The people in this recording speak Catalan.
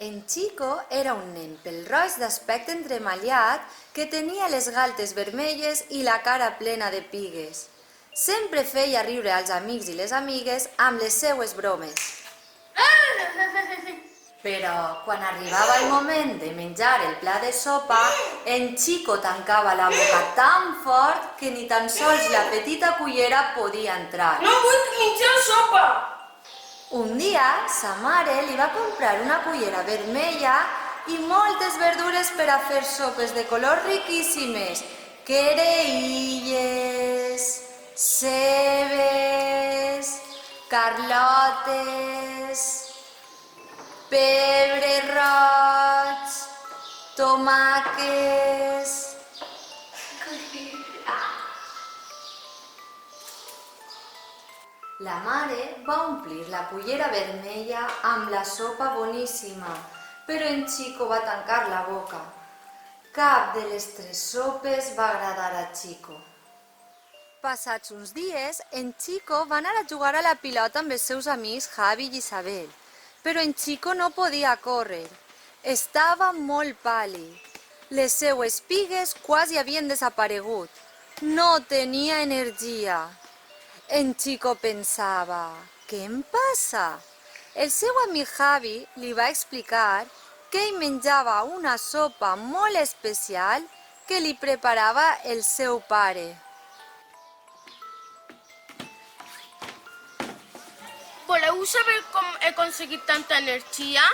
En Chico era un nen pèl-roig d'aspecte entremaliat que tenia les galtes vermelles i la cara plena de pigues. Sempre feia riure als amics i les amigues amb les seues bromes. Però quan arribava el moment de menjar el pla de sopa, en Chico tancava la boca tan fort que ni tan sols la petita cullera podia entrar. No vull menjar sopa! Un dia, sa mare li va comprar una cullera vermella i moltes verdures per a fer sopes de colors riquíssimes. Quereilles, cebes, carlotes, pebre roig, tomàquets. La mare va omplir la cullera vermella amb la sopa boníssima, però en Chico va tancar la boca. Cap de les tres sopes va agradar a Chico. Passats uns dies, en Chico va anar a jugar a la pilota amb els seus amics Javi i Isabel, però en Chico no podia córrer. Estava molt pàl·lid. Les seues pigues quasi havien desaparegut. No tenia energia. En Chico pensava, què em passa? El seu amic Javi li va explicar que ell menjava una sopa molt especial que li preparava el seu pare. Voleu saber com he aconseguit tanta energia?